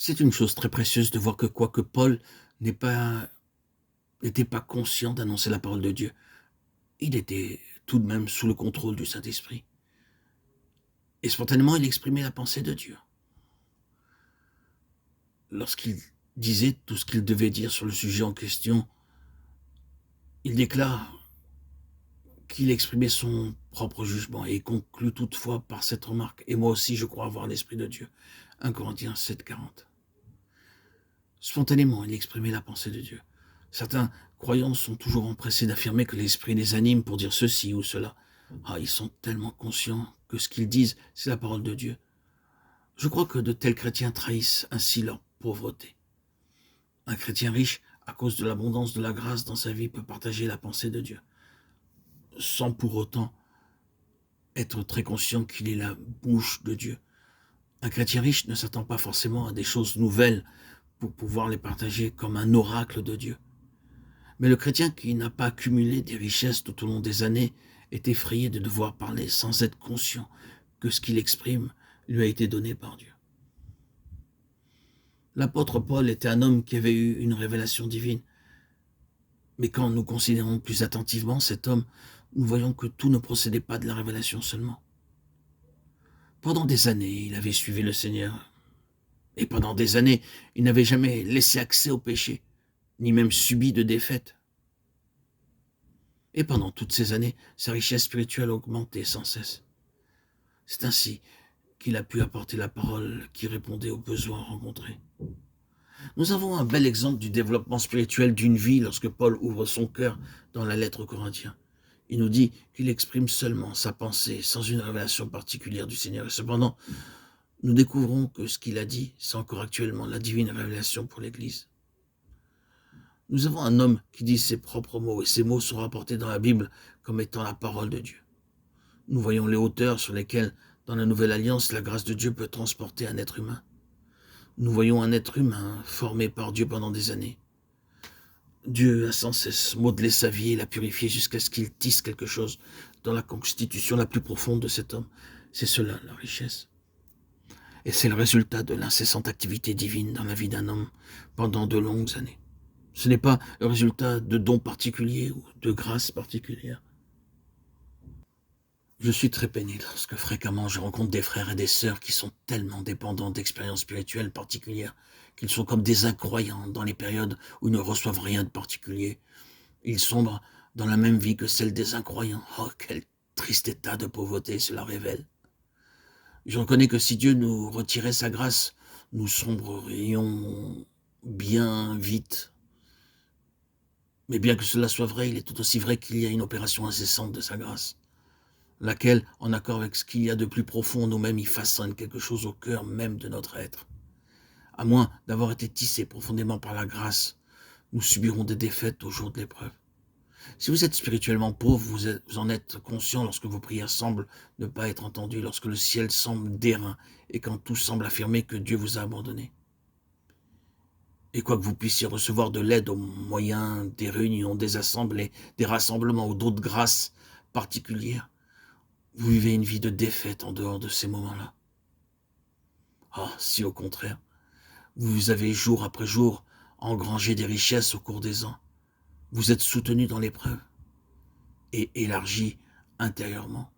C'est une chose très précieuse de voir que quoique Paul n'est pas n'était pas conscient d'annoncer la parole de Dieu, il était tout de même sous le contrôle du Saint-Esprit. Et spontanément, il exprimait la pensée de Dieu. Lorsqu'il disait tout ce qu'il devait dire sur le sujet en question, il déclare qu'il exprimait son propre jugement et conclut toutefois par cette remarque: « Et moi aussi, je crois avoir l'Esprit de Dieu. » 1 Corinthiens 7,40. Spontanément, il exprimait la pensée de Dieu. Certains croyants sont toujours empressés d'affirmer que l'Esprit les anime pour dire ceci ou cela. Ils sont tellement conscients que ce qu'ils disent, c'est la parole de Dieu. Je crois que de tels chrétiens trahissent ainsi leur pauvreté. Un chrétien riche, à cause de l'abondance de la grâce dans sa vie, peut partager la pensée de Dieu, sans pour autant être très conscient qu'il est la bouche de Dieu. Un chrétien riche ne s'attend pas forcément à des choses nouvelles pour pouvoir les partager comme un oracle de Dieu. Mais le chrétien qui n'a pas accumulé des richesses tout au long des années est effrayé de devoir parler sans être conscient que ce qu'il exprime lui a été donné par Dieu. L'apôtre Paul était un homme qui avait eu une révélation divine. Mais quand nous considérons plus attentivement cet homme, nous voyons que tout ne procédait pas de la révélation seulement. Pendant des années, il avait suivi le Seigneur. Et pendant des années, il n'avait jamais laissé accès au péché, ni même subi de défaite. Et pendant toutes ces années, sa richesse spirituelle augmentait sans cesse. C'est ainsi qu'il a pu apporter la parole qui répondait aux besoins rencontrés. Nous avons un bel exemple du développement spirituel d'une vie lorsque Paul ouvre son cœur dans la lettre aux Corinthiens. Il nous dit qu'il exprime seulement sa pensée sans une révélation particulière du Seigneur. Et cependant, nous découvrons que ce qu'il a dit, c'est encore actuellement la divine révélation pour l'Église. Nous avons un homme qui dit ses propres mots, et ces mots sont rapportés dans la Bible comme étant la parole de Dieu. Nous voyons les hauteurs sur lesquelles, dans la Nouvelle Alliance, la grâce de Dieu peut transporter un être humain. Nous voyons un être humain formé par Dieu pendant des années. Dieu a sans cesse modelé sa vie et l'a purifié jusqu'à ce qu'il tisse quelque chose dans la constitution la plus profonde de cet homme. C'est cela, la richesse. Et c'est le résultat de l'incessante activité divine dans la vie d'un homme pendant de longues années. Ce n'est pas le résultat de dons particuliers ou de grâces particulières. Je suis très peiné lorsque fréquemment je rencontre des frères et des sœurs qui sont tellement dépendants d'expériences spirituelles particulières qu'ils sont comme des incroyants dans les périodes où ils ne reçoivent rien de particulier. Ils sombrent dans la même vie que celle des incroyants. Oh, quel triste état de pauvreté cela révèle. Je reconnais que si Dieu nous retirait sa grâce, nous sombrerions bien vite. Mais bien que cela soit vrai, il est tout aussi vrai qu'il y a une opération incessante de sa grâce, laquelle, en accord avec ce qu'il y a de plus profond en nous-mêmes, y façonne quelque chose au cœur même de notre être. À moins d'avoir été tissés profondément par la grâce, nous subirons des défaites au jour de l'épreuve. Si vous êtes spirituellement pauvre, vous en êtes conscient lorsque vos prières semblent ne pas être entendues, lorsque le ciel semble d'airain et quand tout semble affirmer que Dieu vous a abandonné. Et quoi que vous puissiez recevoir de l'aide au moyen des réunions, des assemblées, des rassemblements ou d'autres grâces particulières, vous vivez une vie de défaite en dehors de ces moments-là. Si au contraire, vous avez jour après jour engrangé des richesses au cours des ans, vous êtes soutenu dans l'épreuve et élargi intérieurement,